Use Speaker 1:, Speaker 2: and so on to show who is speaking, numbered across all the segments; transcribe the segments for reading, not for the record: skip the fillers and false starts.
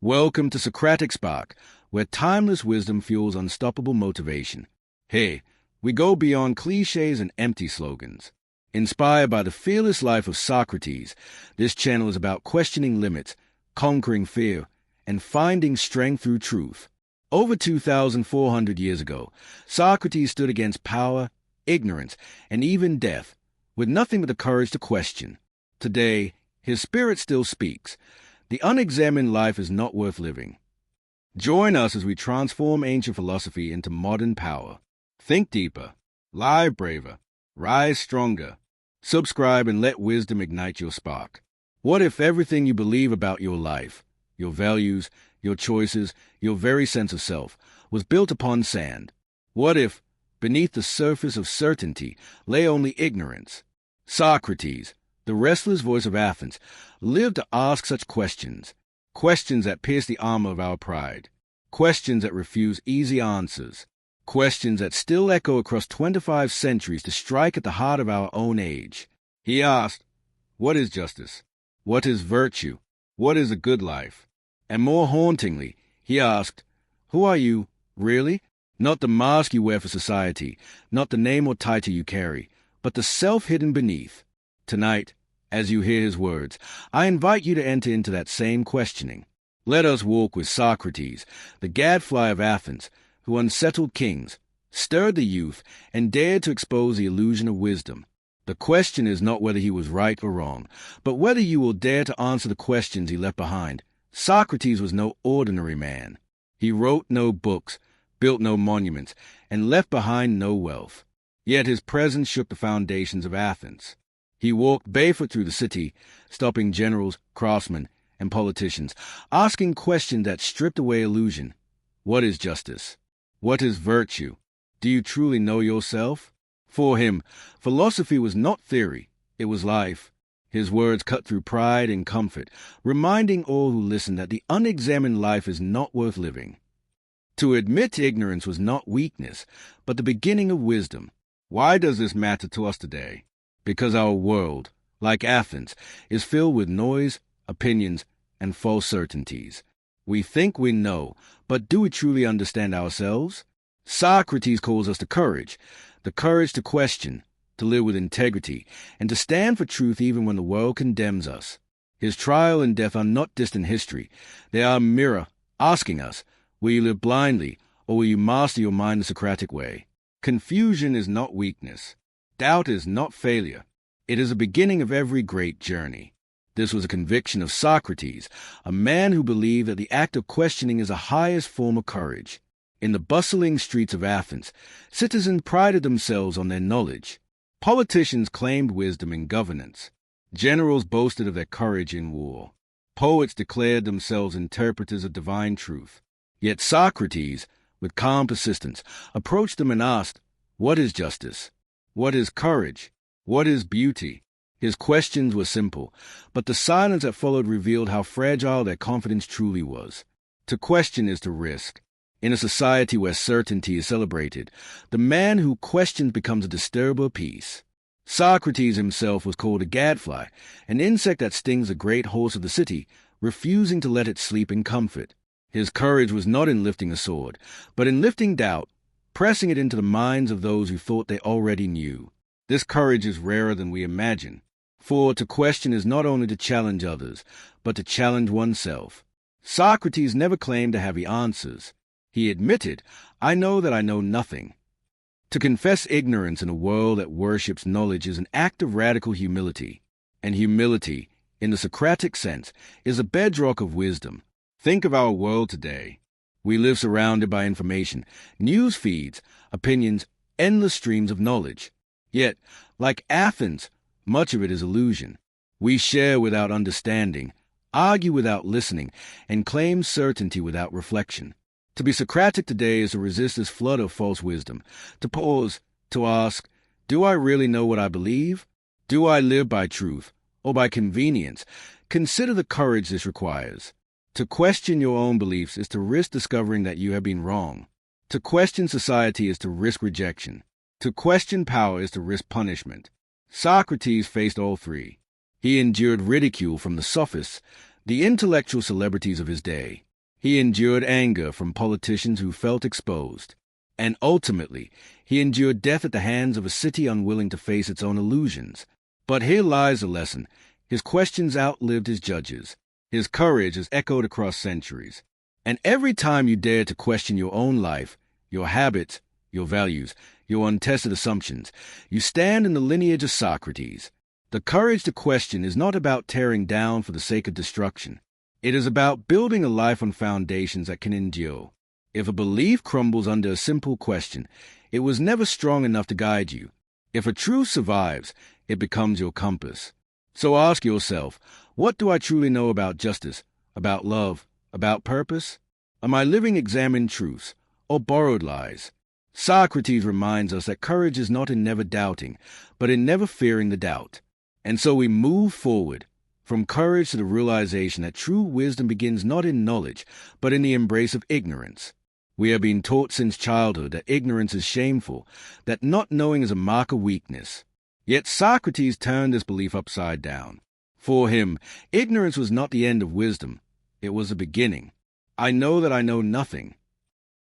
Speaker 1: Welcome to Socratic Spark, where timeless wisdom fuels unstoppable motivation. Here, we go beyond cliches and empty slogans. Inspired by the fearless life of Socrates, this channel is about questioning limits, conquering fear, and finding strength through truth. Over 2,400 years ago, Socrates stood against power, ignorance, and even death, with nothing but the courage to question. Today, his spirit still speaks. The unexamined life is not worth living. Join us as we transform ancient philosophy into modern power. Think deeper, live braver, rise stronger. Subscribe and let wisdom ignite your spark. What if everything you believe about your life, your values, your choices, your very sense of self, was built upon sand? What if, beneath the surface of certainty, lay only ignorance? Socrates, the restless voice of Athens, lived to ask such questions, questions that pierce the armor of our pride, questions that refuse easy answers, questions that still echo across 25 centuries to strike at the heart of our own age. He asked, what is justice? What is virtue? What is a good life? And more hauntingly, he asked, who are you, really? Not the mask you wear for society, not the name or title you carry, but the self hidden beneath. Tonight, as you hear his words, I invite you to enter into that same questioning. Let us walk with Socrates, the gadfly of Athens, who unsettled kings, stirred the youth, and dared to expose the illusion of wisdom. The question is not whether he was right or wrong, but whether you will dare to answer the questions he left behind. Socrates was no ordinary man. He wrote no books, built no monuments, and left behind no wealth. Yet his presence shook the foundations of Athens. He walked barefoot through the city, stopping generals, craftsmen, and politicians, asking questions that stripped away illusion. What is justice? What is virtue? Do you truly know yourself? For him, philosophy was not theory, it was life. His words cut through pride and comfort, reminding all who listened that the unexamined life is not worth living. To admit ignorance was not weakness, but the beginning of wisdom. Why does this matter to us today? Because our world, like Athens, is filled with noise, opinions, and false certainties. We think we know, but do we truly understand ourselves? Socrates calls us to courage, the courage to question, to live with integrity, and to stand for truth even when the world condemns us. His trial and death are not distant history. They are a mirror, asking us, will you live blindly, or will you master your mind the Socratic way? Confusion is not weakness. Doubt is not failure. It is the beginning of every great journey. This was a conviction of Socrates, a man who believed that the act of questioning is the highest form of courage. In the bustling streets of Athens, citizens prided themselves on their knowledge. Politicians claimed wisdom in governance. Generals boasted of their courage in war. Poets declared themselves interpreters of divine truth. Yet Socrates, with calm persistence, approached them and asked, what is justice? What is courage? What is beauty? His questions were simple, but the silence that followed revealed how fragile their confidence truly was. To question is to risk. In a society where certainty is celebrated, the man who questions becomes a disturber of peace. Socrates himself was called a gadfly, an insect that stings the great horse of the city, refusing to let it sleep in comfort. His courage was not in lifting a sword, but in lifting doubt, pressing it into the minds of those who thought they already knew. This courage is rarer than we imagine, for to question is not only to challenge others, but to challenge oneself. Socrates never claimed to have the answers. He admitted, I know that I know nothing. To confess ignorance in a world that worships knowledge is an act of radical humility, and humility, in the Socratic sense, is a bedrock of wisdom. Think of our world today. We live surrounded by information, news feeds, opinions, endless streams of knowledge. Yet, like Athens, much of it is illusion. We share without understanding, argue without listening, and claim certainty without reflection. To be Socratic today is to resist this flood of false wisdom, to pause, to ask, do I really know what I believe? Do I live by truth, or by convenience? Consider the courage this requires. To question your own beliefs is to risk discovering that you have been wrong. To question society is to risk rejection. To question power is to risk punishment. Socrates faced all three. He endured ridicule from the sophists, the intellectual celebrities of his day. He endured anger from politicians who felt exposed. And ultimately, he endured death at the hands of a city unwilling to face its own illusions. But here lies the lesson. His questions outlived his judges. His courage has echoed across centuries. And every time you dare to question your own life, your habits, your values, your untested assumptions, you stand in the lineage of Socrates. The courage to question is not about tearing down for the sake of destruction. It is about building a life on foundations that can endure. If a belief crumbles under a simple question, it was never strong enough to guide you. If a truth survives, it becomes your compass. So ask yourself, what do I truly know about justice, about love, about purpose? Am I living examined truths, or borrowed lies? Socrates reminds us that courage is not in never doubting, but in never fearing the doubt. And so we move forward, from courage to the realization that true wisdom begins not in knowledge, but in the embrace of ignorance. We have been taught since childhood that ignorance is shameful, that not knowing is a mark of weakness. Yet Socrates turned this belief upside down. For him, ignorance was not the end of wisdom. It was the beginning. I know that I know nothing.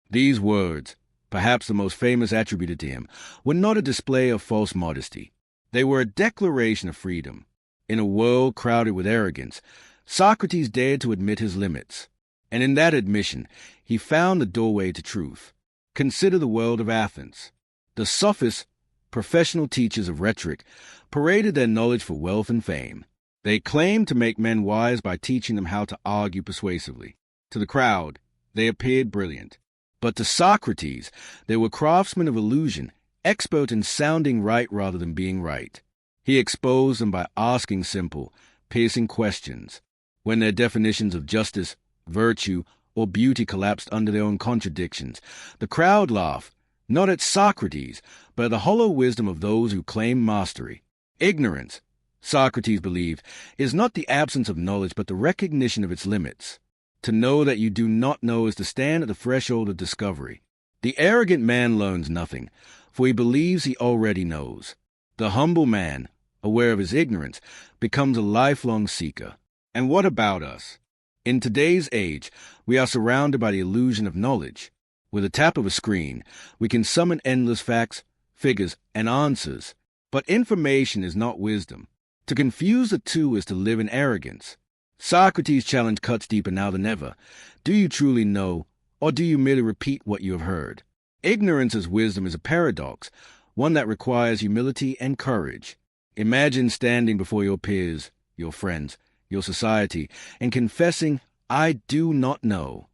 Speaker 1: These words, perhaps the most famous attributed to him, were not a display of false modesty. They were a declaration of freedom. In a world crowded with arrogance, Socrates dared to admit his limits. And in that admission, he found the doorway to truth. Consider the world of Athens. The sophists, professional teachers of rhetoric, paraded their knowledge for wealth and fame. They claimed to make men wise by teaching them how to argue persuasively. To the crowd, they appeared brilliant. But to Socrates, they were craftsmen of illusion, expert in sounding right rather than being right. He exposed them by asking simple, piercing questions. When their definitions of justice, virtue, or beauty collapsed under their own contradictions, the crowd laughed, not at Socrates, but at the hollow wisdom of those who claim mastery. Ignorance, Socrates believed, is not the absence of knowledge but the recognition of its limits. To know that you do not know is to stand at the threshold of discovery. The arrogant man learns nothing, for he believes he already knows. The humble man, aware of his ignorance, becomes a lifelong seeker. And what about us? In today's age, we are surrounded by the illusion of knowledge. With a tap of a screen, we can summon endless facts, figures, and answers. But information is not wisdom. To confuse the two is to live in arrogance. Socrates' challenge cuts deeper now than ever. Do you truly know, or do you merely repeat what you have heard? Ignorance as wisdom is a paradox, one that requires humility and courage. Imagine standing before your peers, your friends, your society, and confessing, I do not know.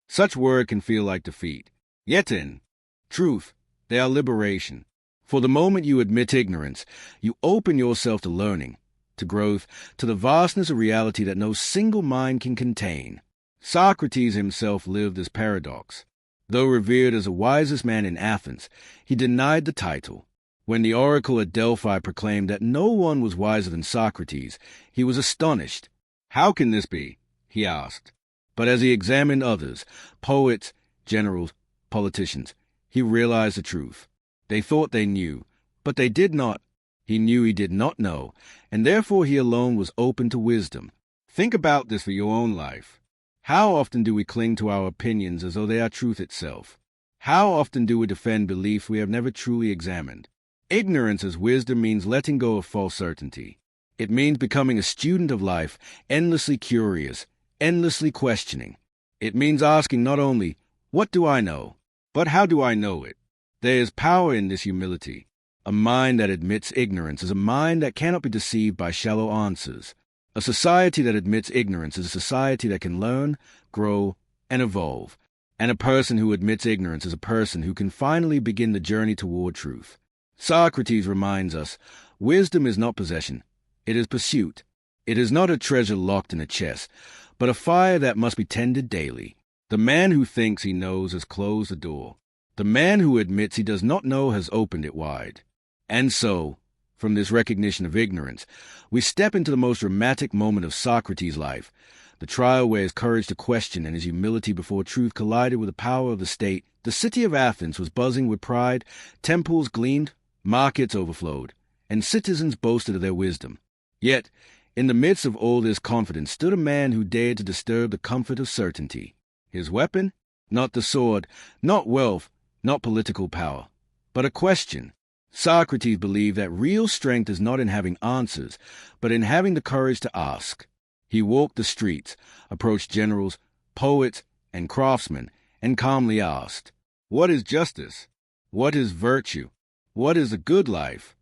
Speaker 1: Such word can feel like defeat. Yet in truth, they are liberation. For the moment you admit ignorance, you open yourself to learning, to growth, to the vastness of reality that no single mind can contain. Socrates himself lived this paradox. Though revered as the wisest man in Athens, he denied the title. When the oracle at Delphi proclaimed that no one was wiser than Socrates, he was astonished. How can this be? He asked. But as he examined others, poets, generals, politicians, he realized the truth. They thought they knew, but they did not. He knew he did not know, and therefore he alone was open to wisdom. Think about this for your own life. How often do we cling to our opinions as though they are truth itself? How often do we defend beliefs we have never truly examined? Ignorance as wisdom means letting go of false certainty. It means becoming a student of life, endlessly curious, endlessly questioning. It means asking not only, what do I know, but how do I know it? There is power in this humility. A mind that admits ignorance is a mind that cannot be deceived by shallow answers. A society that admits ignorance is a society that can learn, grow, and evolve. And a person who admits ignorance is a person who can finally begin the journey toward truth. Socrates reminds us, wisdom is not possession, it is pursuit. It is not a treasure locked in a chest, but a fire that must be tended daily. The man who thinks he knows has closed the door. The man who admits he does not know has opened it wide. And so, from this recognition of ignorance, we step into the most dramatic moment of Socrates' life, the trial where his courage to question and his humility before truth collided with the power of the state. The city of Athens was buzzing with pride, temples gleamed, markets overflowed, and citizens boasted of their wisdom. Yet, in the midst of all this confidence stood a man who dared to disturb the comfort of certainty. His weapon? Not the sword, not wealth, not political power, but a question. Socrates believed that real strength is not in having answers, but in having the courage to ask. He walked the streets, approached generals, poets, and craftsmen, and calmly asked, "What is justice? What is virtue? What is a good life?"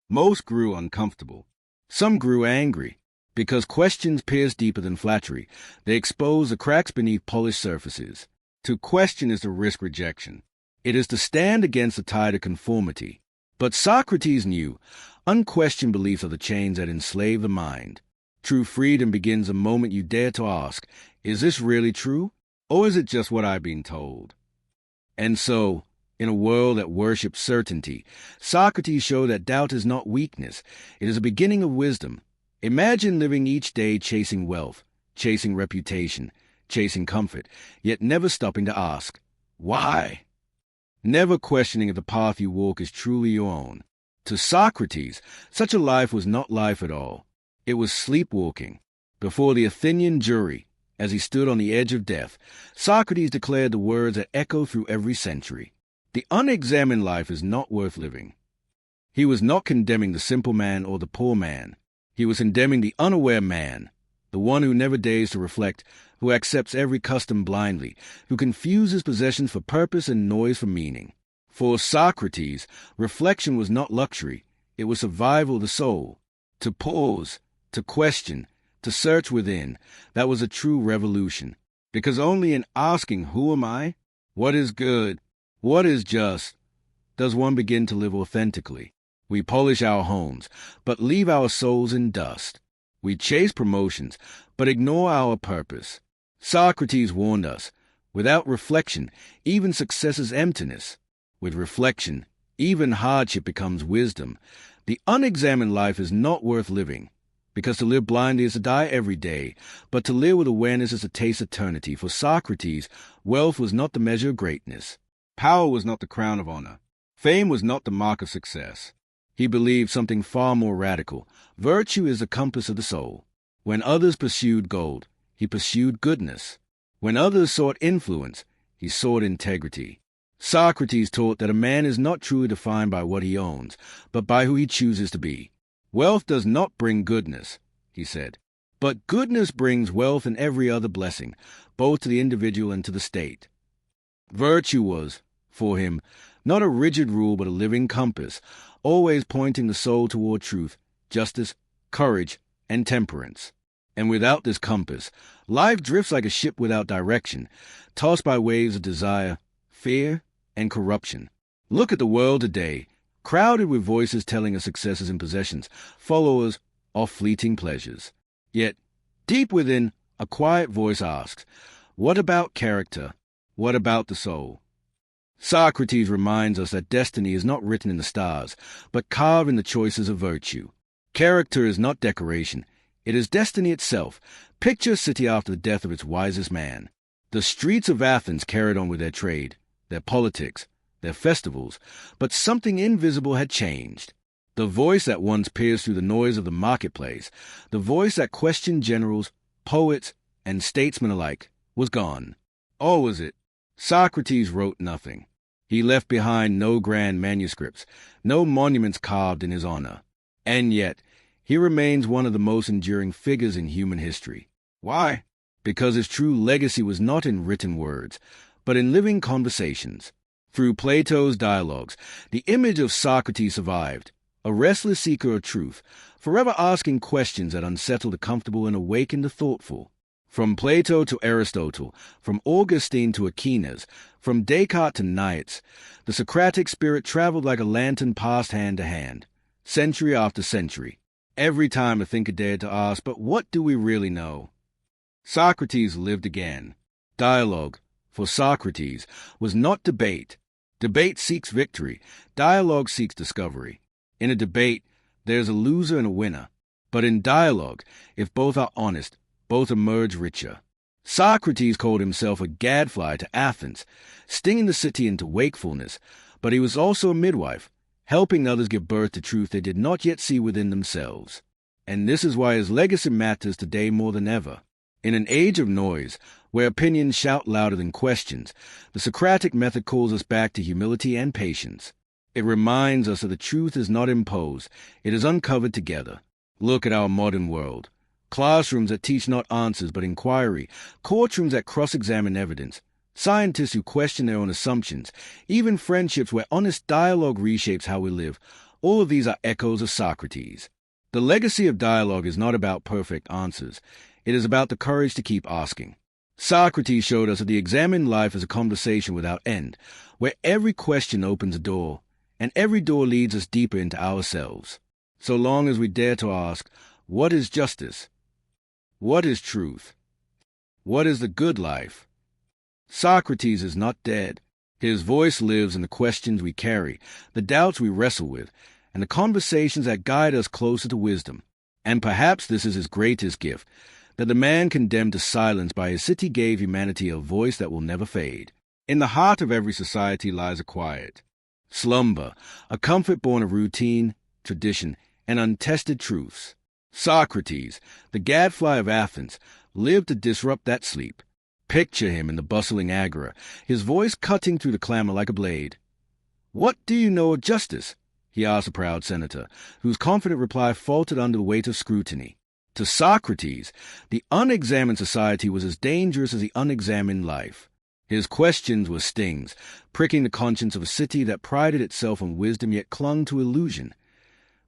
Speaker 1: Most grew uncomfortable. Some grew angry, because questions pierce deeper than flattery. They expose the cracks beneath polished surfaces. To question is to risk rejection. It is to stand against the tide of conformity. But Socrates knew unquestioned beliefs are the chains that enslave the mind. True freedom begins the moment you dare to ask, is this really true? Or is it just what I've been told? And so, in a world that worships certainty, Socrates showed that doubt is not weakness. It is a beginning of wisdom. Imagine living each day chasing wealth, chasing reputation, chasing comfort, yet never stopping to ask, why? Never questioning if the path you walk is truly your own. To Socrates, such a life was not life at all. It was sleepwalking. Before the Athenian jury, as he stood on the edge of death, Socrates declared the words that echo through every century. The unexamined life is not worth living. He was not condemning the simple man or the poor man. He was condemning the unaware man, the one who never dares to reflect, who accepts every custom blindly, who confuses possessions for purpose and noise for meaning. For Socrates, reflection was not luxury, it was survival of the soul. To pause, to question, to search within, that was a true revolution. Because only in asking, who am I? What is good? What is just? Does one begin to live authentically. We polish our homes, but leave our souls in dust. We chase promotions, but ignore our purpose. Socrates warned us, without reflection, even success is emptiness. With reflection, even hardship becomes wisdom. The unexamined life is not worth living, because to live blindly is to die every day, but to live with awareness is to taste eternity. For Socrates, wealth was not the measure of greatness. Power was not the crown of honor. Fame was not the mark of success. He believed something far more radical. Virtue is the compass of the soul. When others pursued gold, he pursued goodness. When others sought influence, he sought integrity. Socrates taught that a man is not truly defined by what he owns, but by who he chooses to be. Wealth does not bring goodness, he said, but goodness brings wealth and every other blessing, both to the individual and to the state. Virtue was, for him, not a rigid rule but a living compass, always pointing the soul toward truth, justice, courage, and temperance. And without this compass, life drifts like a ship without direction, tossed by waves of desire, fear, and corruption. Look at the world today, crowded with voices telling us successes and possessions, followers of fleeting pleasures. Yet, deep within, a quiet voice asks, what about character? What about the soul? Socrates reminds us that destiny is not written in the stars, but carved in the choices of virtue. Character is not decoration. It is destiny itself. Picture a city after the death of its wisest man. The streets of Athens carried on with their trade, their politics, their festivals, but something invisible had changed. The voice that once pierced through the noise of the marketplace, the voice that questioned generals, poets, and statesmen alike, was gone. Or was it? Socrates wrote nothing. He left behind no grand manuscripts, no monuments carved in his honor. And yet, he remains one of the most enduring figures in human history. Why? Because his true legacy was not in written words, but in living conversations. Through Plato's dialogues, the image of Socrates survived, a restless seeker of truth, forever asking questions that unsettled the comfortable and awakened the thoughtful. From Plato to Aristotle, from Augustine to Aquinas, from Descartes to Nietzsche, the Socratic spirit traveled like a lantern passed hand to hand, century after century. Every time a thinker dared to ask, but what do we really know? Socrates lived again. Dialogue, for Socrates, was not debate. Debate seeks victory. Dialogue seeks discovery. In a debate, there's a loser and a winner. But in dialogue, if both are honest, both emerge richer. Socrates called himself a gadfly to Athens, stinging the city into wakefulness, but he was also a midwife, helping others give birth to truth they did not yet see within themselves. And this is why his legacy matters today more than ever. In an age of noise, where opinions shout louder than questions. The Socratic method calls us back to humility and patience. It reminds us that the truth is not imposed, it is uncovered together. Look at our modern world. Classrooms that teach not answers but inquiry, courtrooms that cross-examine evidence, scientists who question their own assumptions, even friendships where honest dialogue reshapes how we live. All of these are echoes of Socrates. The legacy of dialogue is not about perfect answers. It is about the courage to keep asking. Socrates showed us that the examined life is a conversation without end, where every question opens a door, and every door leads us deeper into ourselves. So long as we dare to ask, what is justice? What is truth? What is the good life? Socrates is not dead. His voice lives in the questions we carry, the doubts we wrestle with, and the conversations that guide us closer to wisdom. And perhaps this is his greatest gift, that the man condemned to silence by his city gave humanity a voice that will never fade. In the heart of every society lies a quiet slumber, a comfort born of routine, tradition, and untested truths. Socrates, the gadfly of Athens, lived to disrupt that sleep. Picture him in the bustling agora, his voice cutting through the clamor like a blade. "What do you know of justice?" he asked a proud senator, whose confident reply faltered under the weight of scrutiny. To Socrates, the unexamined society was as dangerous as the unexamined life. His questions were stings, pricking the conscience of a city that prided itself on wisdom yet clung to illusion.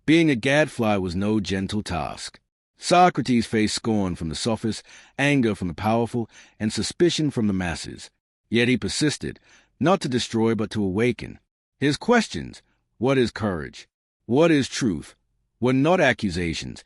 Speaker 1: Being a gadfly was no gentle task. Socrates faced scorn from the sophists, anger from the powerful, and suspicion from the masses. Yet he persisted, not to destroy but to awaken. His questions, what is courage? What is truth? Were not accusations.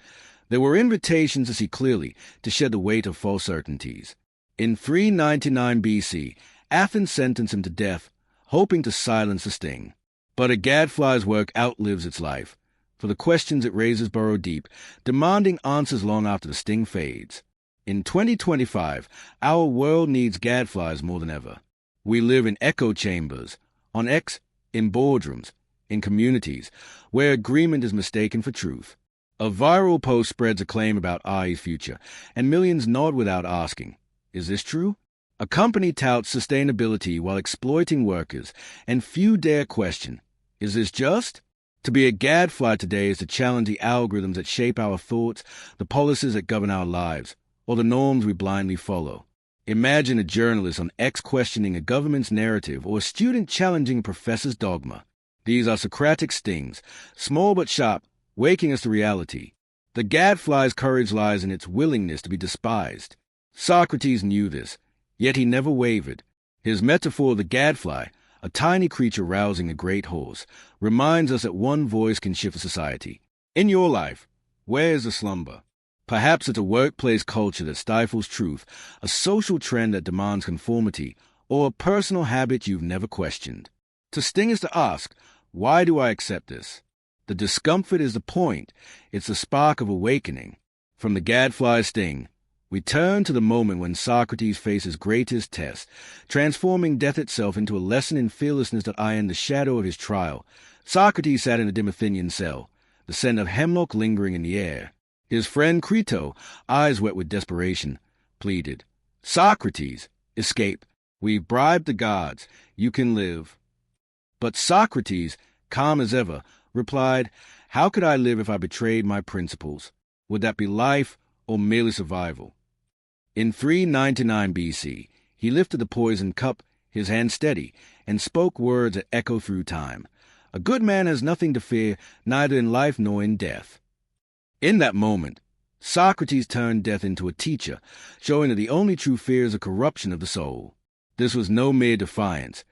Speaker 1: They were invitations to see clearly, to shed the weight of false certainties. In 399 BC, Athens sentenced him to death, hoping to silence the sting. But a gadfly's work outlives its life. For the questions it raises burrow deep, demanding answers long after the sting fades. In 2025, our world needs gadflies more than ever. We live in echo chambers, on X, in boardrooms, in communities, where agreement is mistaken for truth. A viral post spreads a claim about AI's future, and millions nod without asking, is this true? A company touts sustainability while exploiting workers, and few dare question, is this just? To be a gadfly today is to challenge the algorithms that shape our thoughts, the policies that govern our lives, or the norms we blindly follow. Imagine a journalist on X questioning a government's narrative or a student challenging a professor's dogma. These are Socratic stings, small but sharp, waking us to reality. The gadfly's courage lies in its willingness to be despised. Socrates knew this, yet he never wavered. His metaphor of the gadfly, a tiny creature rousing a great horse, reminds us that one voice can shift a society. In your life, where is the slumber? Perhaps it's a workplace culture that stifles truth, a social trend that demands conformity, or a personal habit you've never questioned. To sting is to ask, why do I accept this? The discomfort is the point. It's the spark of awakening. From the gadfly's sting, we turn to the moment when Socrates faced his greatest test, transforming death itself into a lesson in fearlessness that ironed the shadow of his trial. Socrates sat in a dim Athenian cell, the scent of hemlock lingering in the air. His friend Crito, eyes wet with desperation, pleaded, "Socrates, escape. We've bribed the gods. You can live." But Socrates, calm as ever, replied, "How could I live if I betrayed my principles? Would that be life or merely survival?" In 399 BC, he lifted the poisoned cup, his hand steady, and spoke words that echo through time. A good man has nothing to fear, neither in life nor in death. In that moment, Socrates turned death into a teacher, showing that the only true fear is the corruption of the soul. This was no mere defiance.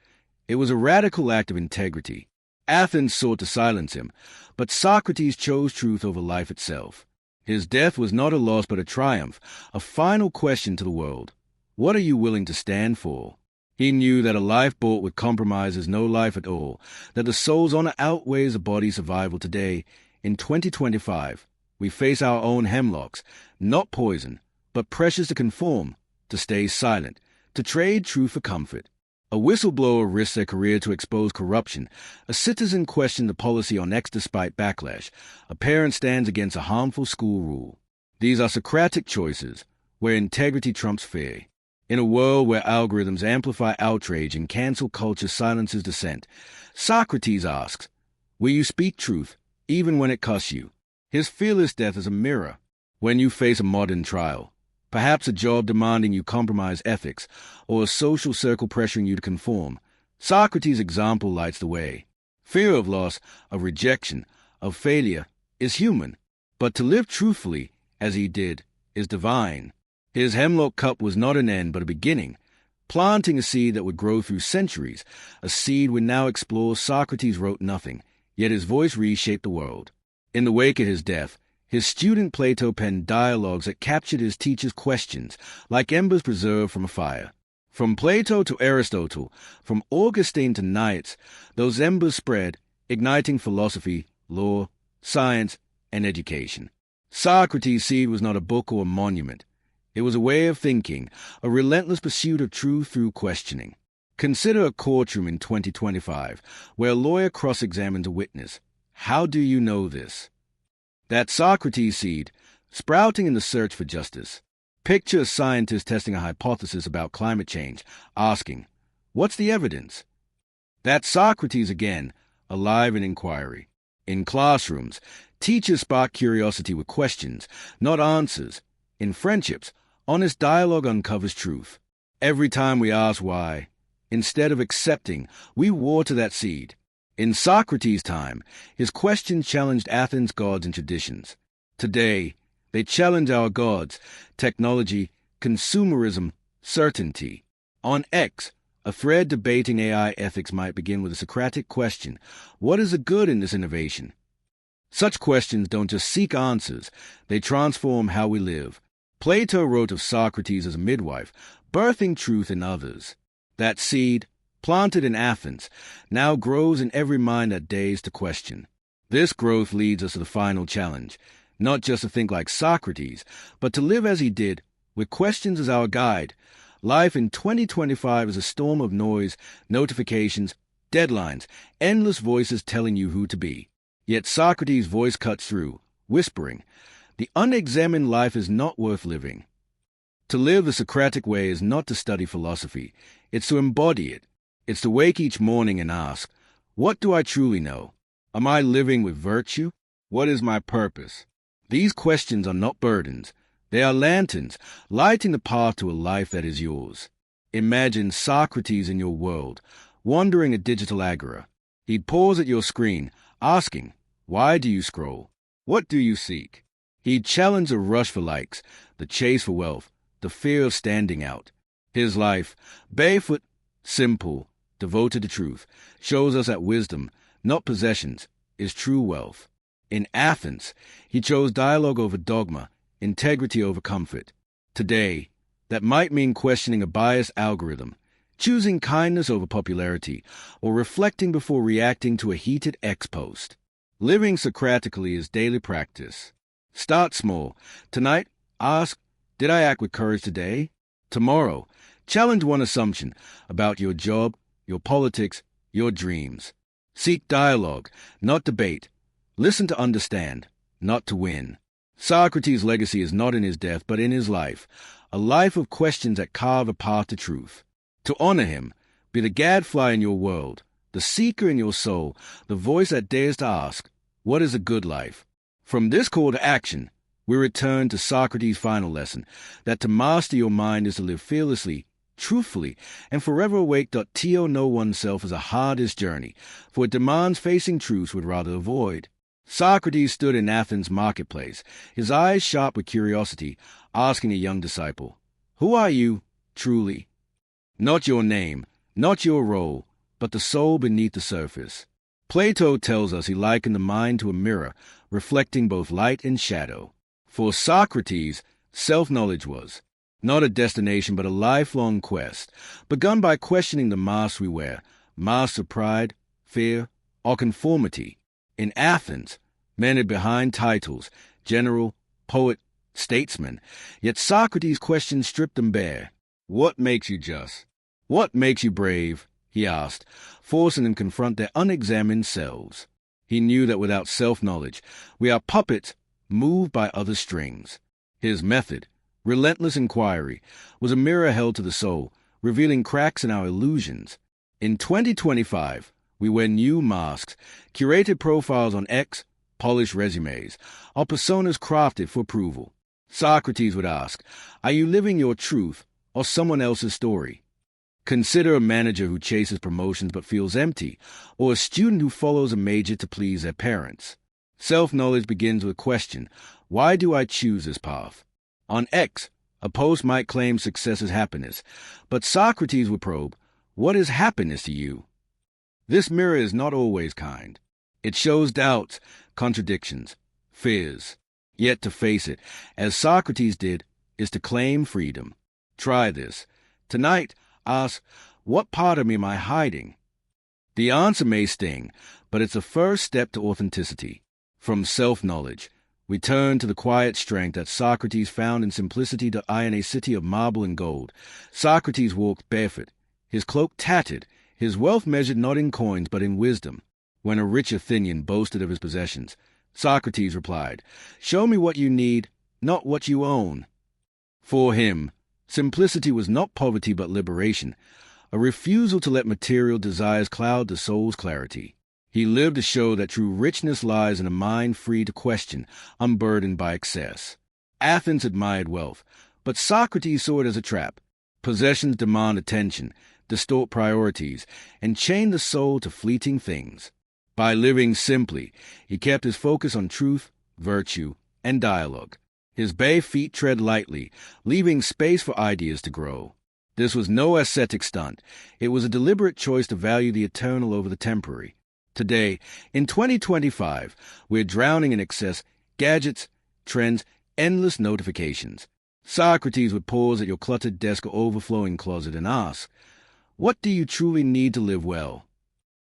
Speaker 1: It was a radical act of integrity. Athens sought to silence him, but Socrates chose truth over life itself. His death was not a loss but a triumph, a final question to the world. What are you willing to stand for? He knew that a life bought with compromise is no life at all, that the soul's honor outweighs the body's survival today. In 2025, we face our own hemlocks, not poison, but pressures to conform, to stay silent, to trade truth for comfort. A whistleblower risks their career to expose corruption. A citizen questions the policy on X despite backlash. A parent stands against a harmful school rule. These are Socratic choices, where integrity trumps fear. In a world where algorithms amplify outrage and cancel culture silences dissent, Socrates asks, will you speak truth, even when it costs you? His fearless death is a mirror. When you face a modern trial, perhaps a job demanding you compromise ethics, or a social circle pressuring you to conform, Socrates' example lights the way. Fear of loss, of rejection, of failure is human, but to live truthfully, as he did, is divine. His hemlock cup was not an end but a beginning, planting a seed that would grow through centuries, a seed we now explore. Socrates wrote nothing, yet his voice reshaped the world. In the wake of his death, his student Plato penned dialogues that captured his teacher's questions, like embers preserved from a fire. From Plato to Aristotle, from Augustine to Nietzsche, those embers spread, igniting philosophy, law, science, and education. Socrates' seed was not a book or a monument. It was a way of thinking, a relentless pursuit of truth through questioning. Consider a courtroom in 2025, where a lawyer cross-examines a witness. How do you know this? That Socrates' seed, sprouting in the search for justice. Picture a scientist testing a hypothesis about climate change, asking, what's the evidence? That's Socrates again, alive in inquiry. In classrooms, teachers spark curiosity with questions, not answers. In friendships, honest dialogue uncovers truth. Every time we ask why, instead of accepting, we water that seed. In Socrates' time, his questions challenged Athens' gods and traditions. Today, they challenge our gods, technology, consumerism, certainty. On X, a thread debating AI ethics might begin with a Socratic question: what is the good in this innovation? Such questions don't just seek answers, they transform how we live. Plato wrote of Socrates as a midwife, birthing truth in others. That seed, planted in Athens, now grows in every mind that dares to question. This growth leads us to the final challenge, not just to think like Socrates, but to live as he did, with questions as our guide. Life in 2025 is a storm of noise, notifications, deadlines, endless voices telling you who to be. Yet Socrates' voice cuts through, whispering, the unexamined life is not worth living. To live the Socratic way is not to study philosophy, it's to embody it. It's to wake each morning and ask, what do I truly know? Am I living with virtue? What is my purpose? These questions are not burdens. They are lanterns, lighting the path to a life that is yours. Imagine Socrates in your world, wandering a digital agora. He'd pause at your screen, asking, why do you scroll? What do you seek? He'd challenge the rush for likes, the chase for wealth, the fear of standing out. His life, barefoot, simple, devoted to truth, shows us that wisdom, not possessions, is true wealth. In Athens, he chose dialogue over dogma, integrity over comfort. Today, that might mean questioning a biased algorithm, choosing kindness over popularity, or reflecting before reacting to a heated X post. Living Socratically is daily practice. Start small. Tonight, ask, did I act with courage today? Tomorrow, challenge one assumption about your job, your politics, your dreams. Seek dialogue, not debate. Listen to understand, not to win. Socrates' legacy is not in his death, but in his life, a life of questions that carve a path to truth. To honor him, be the gadfly in your world, the seeker in your soul, the voice that dares to ask, what is a good life? From this call to action, we return to Socrates' final lesson, that to master your mind is to live fearlessly, truthfully, and forever awake. To know oneself is the hardest journey, for it demands facing truths we'd rather avoid. Socrates stood in Athens' marketplace, his eyes sharp with curiosity, asking a young disciple, who are you, truly? Not your name, not your role, but the soul beneath the surface. Plato tells us he likened the mind to a mirror, reflecting both light and shadow. For Socrates, self-knowledge was not a destination but a lifelong quest, begun by questioning the masks we wear, masks of pride, fear, or conformity. In Athens, men hid behind titles, general, poet, statesman, yet Socrates' questions stripped them bare. What makes you just? What makes you brave? He asked, forcing them to confront their unexamined selves. He knew that without self-knowledge, we are puppets moved by other strings. His method, Relentless inquiry was a mirror held to the soul, revealing cracks in our illusions. In 2025, we wear new masks, curated profiles on X, polished resumes, our personas crafted for approval. Socrates would ask, are you living your truth or someone else's story? Consider a manager who chases promotions but feels empty, or a student who follows a major to please their parents. Self-knowledge begins with a question, why do I choose this path? On X, a post might claim success is happiness, but Socrates would probe, what is happiness to you? This mirror is not always kind. It shows doubts, contradictions, fears. Yet to face it, as Socrates did, is to claim freedom. Try this. Tonight, ask, what part of me am I hiding? The answer may sting, but it's a first step to authenticity. From self-knowledge, we turn to the quiet strength that Socrates found in simplicity to eye in a city of marble and gold. Socrates walked barefoot, his cloak tattered, his wealth measured not in coins but in wisdom. When a rich Athenian boasted of his possessions, Socrates replied, show me what you need, not what you own. For him, simplicity was not poverty but liberation, a refusal to let material desires cloud the soul's clarity. He lived to show that true richness lies in a mind free to question, unburdened by excess. Athens admired wealth, but Socrates saw it as a trap. Possessions demand attention, distort priorities, and chain the soul to fleeting things. By living simply, he kept his focus on truth, virtue, and dialogue. His bare feet tread lightly, leaving space for ideas to grow. This was no ascetic stunt. It was a deliberate choice to value the eternal over the temporary. Today, in 2025, we're drowning in excess, gadgets, trends, endless notifications. Socrates would pause at your cluttered desk or overflowing closet and ask, what do you truly need to live well?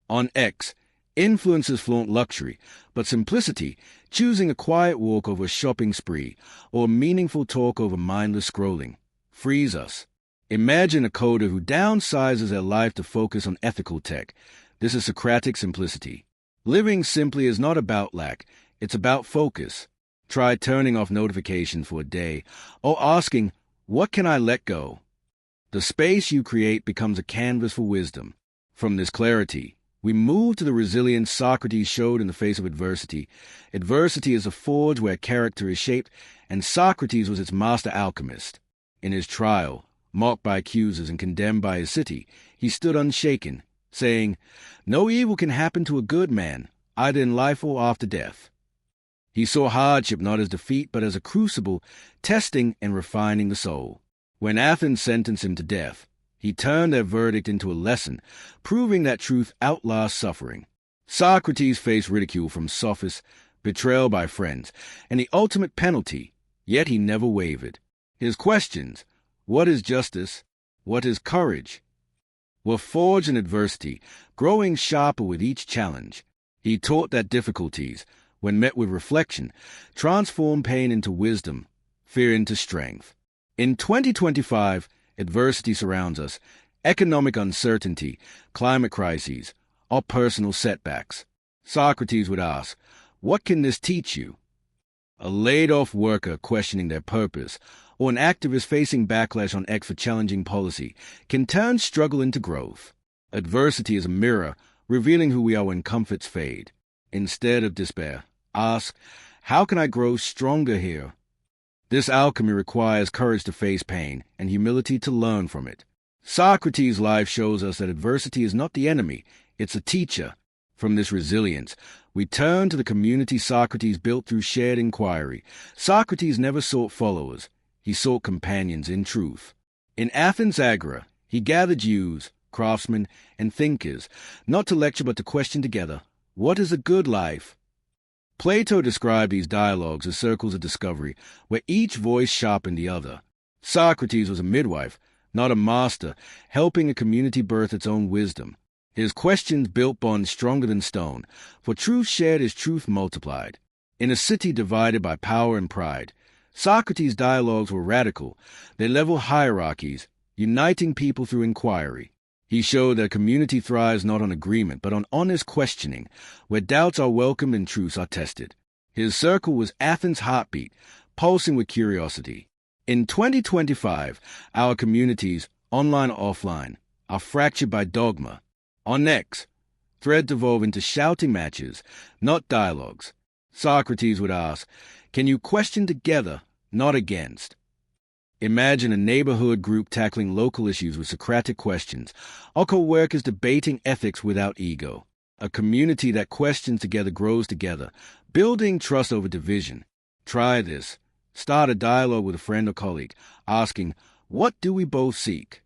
Speaker 1: On X, influencers flaunt luxury, but simplicity, choosing a quiet walk over a shopping spree or meaningful talk over mindless scrolling, frees us. Imagine a coder who downsizes their life to focus on ethical tech. This is Socratic simplicity. Living simply is not about lack, it's about focus. Try turning off notifications for a day, or asking, what can I let go? The space you create becomes a canvas for wisdom. From this clarity, we move to the resilience Socrates showed in the face of adversity. Adversity is a forge where character is shaped, and Socrates was its master alchemist. In his trial, mocked by accusers and condemned by his city, he stood unshaken, saying, no evil can happen to a good man, either in life or after death. He saw hardship not as defeat but as a crucible, testing and refining the soul. When Athens sentenced him to death, he turned their verdict into a lesson, proving that truth outlasts suffering. Socrates faced ridicule from sophists, betrayal by friends, and the ultimate penalty, yet he never wavered. His questions, what is justice? What is courage? Were forged in adversity, growing sharper with each challenge. He taught that difficulties, when met with reflection, transform pain into wisdom, fear into strength. In 2025, adversity surrounds us, economic uncertainty, climate crises, or personal setbacks. Socrates would ask, what can this teach you? A laid-off worker questioning their purpose, or an activist facing backlash on X for challenging policy, can turn struggle into growth. Adversity is a mirror, revealing who we are when comforts fade. Instead of despair, ask, how can I grow stronger here? This alchemy requires courage to face pain and humility to learn from it. Socrates' life shows us that adversity is not the enemy, it's a teacher. From this resilience, we turn to the community Socrates built through shared inquiry. Socrates never sought followers. He sought companions in truth. In Athens' Agora, he gathered youths, craftsmen, and thinkers, not to lecture but to question together, what is a good life? Plato described these dialogues as circles of discovery, where each voice sharpened the other. Socrates was a midwife, not a master, helping a community birth its own wisdom. His questions built bonds stronger than stone, for truth shared is truth multiplied. In a city divided by power and pride, Socrates' dialogues were radical. They leveled hierarchies, uniting people through inquiry. He showed that a community thrives not on agreement, but on honest questioning, where doubts are welcomed and truths are tested. His circle was Athens' heartbeat, pulsing with curiosity. In 2025, our communities, online or offline, are fractured by dogma. Our necks, threads evolve into shouting matches, not dialogues. Socrates would ask, can you question together, not against? Imagine a neighborhood group tackling local issues with Socratic questions, or co-workers debating ethics without ego. A community that questions together grows together, building trust over division. Try this. Start a dialogue with a friend or colleague, asking, what do we both seek?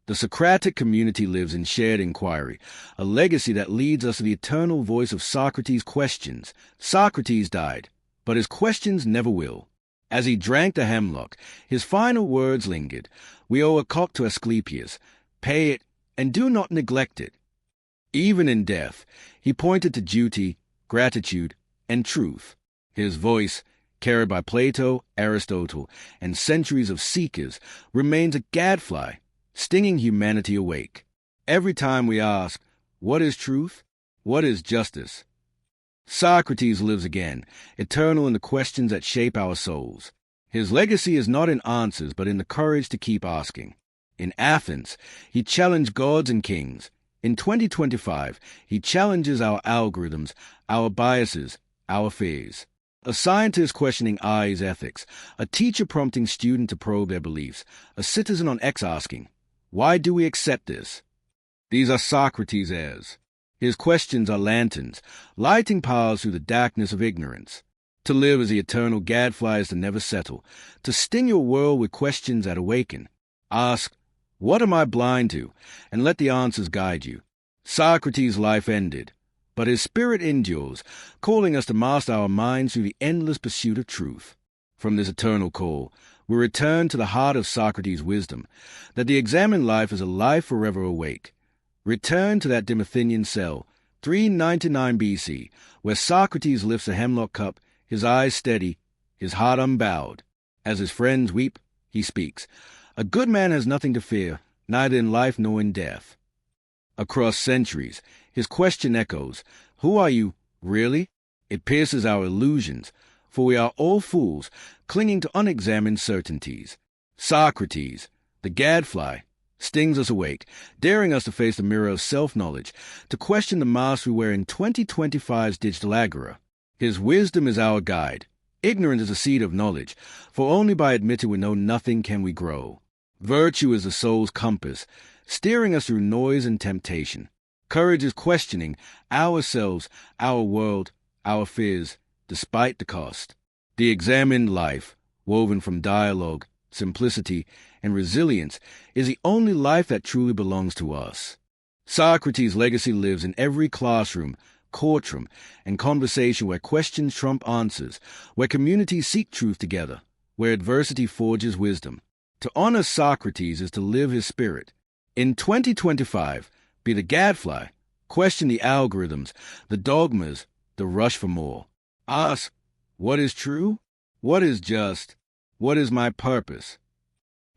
Speaker 1: The Socratic community lives in shared inquiry, a legacy that leads us to the eternal voice of Socrates' questions. Socrates died, but his questions never will. As he drank the hemlock, his final words lingered. We owe a cock to Asclepius. Pay it, and do not neglect it. Even in death, he pointed to duty, gratitude, and truth. His voice, carried by Plato, Aristotle, and centuries of seekers, remains a gadfly, stinging humanity awake. Every time we ask, what is truth? What is justice? Socrates lives again, eternal in the questions that shape our souls. His legacy is not in answers, but in the courage to keep asking. In Athens, he challenged gods and kings. In 2025, he challenges our algorithms, our biases, our fears. A scientist questioning AI's ethics, a teacher prompting students to probe their beliefs, a citizen on X asking, why do we accept this? These are Socrates' heirs. His questions are lanterns, lighting paths through the darkness of ignorance. To live as the eternal gadfly is to never settle, to sting your world with questions that awaken. Ask, what am I blind to? And let the answers guide you. Socrates' life ended, but his spirit endures, calling us to master our minds through the endless pursuit of truth. From this eternal call, we return to the heart of Socrates' wisdom, that the examined life is a life forever awake. Return to that Dimothenian cell, 399 BC, where Socrates lifts a hemlock cup, his eyes steady, his heart unbowed. As his friends weep, he speaks. A good man has nothing to fear, neither in life nor in death. Across centuries, his question echoes, who are you, really? It pierces our illusions, for we are all fools, clinging to unexamined certainties. Socrates, the gadfly, stings us awake, daring us to face the mirror of self-knowledge, to question the mask we wear in 2025's digital agora. His wisdom is our guide. Ignorance is the seed of knowledge, for only by admitting we know nothing can we grow. Virtue is the soul's compass, steering us through noise and temptation. Courage is questioning ourselves, our world, our fears, despite the cost. The examined life, woven from dialogue, simplicity, and resilience, is the only life that truly belongs to us. Socrates' legacy lives in every classroom, courtroom, and conversation where questions trump answers, where communities seek truth together, where adversity forges wisdom. To honor Socrates is to live his spirit. In 2025, be the gadfly, question the algorithms, the dogmas, the rush for more. Ask, what is true? What is just? What is my purpose?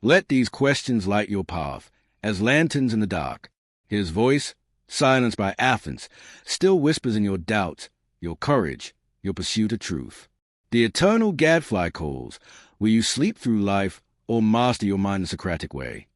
Speaker 1: Let these questions light your path, as lanterns in the dark. His voice, silenced by Athens, still whispers in your doubts, your courage, your pursuit of truth. The eternal gadfly calls. Will you sleep through life or master your mind the Socratic way?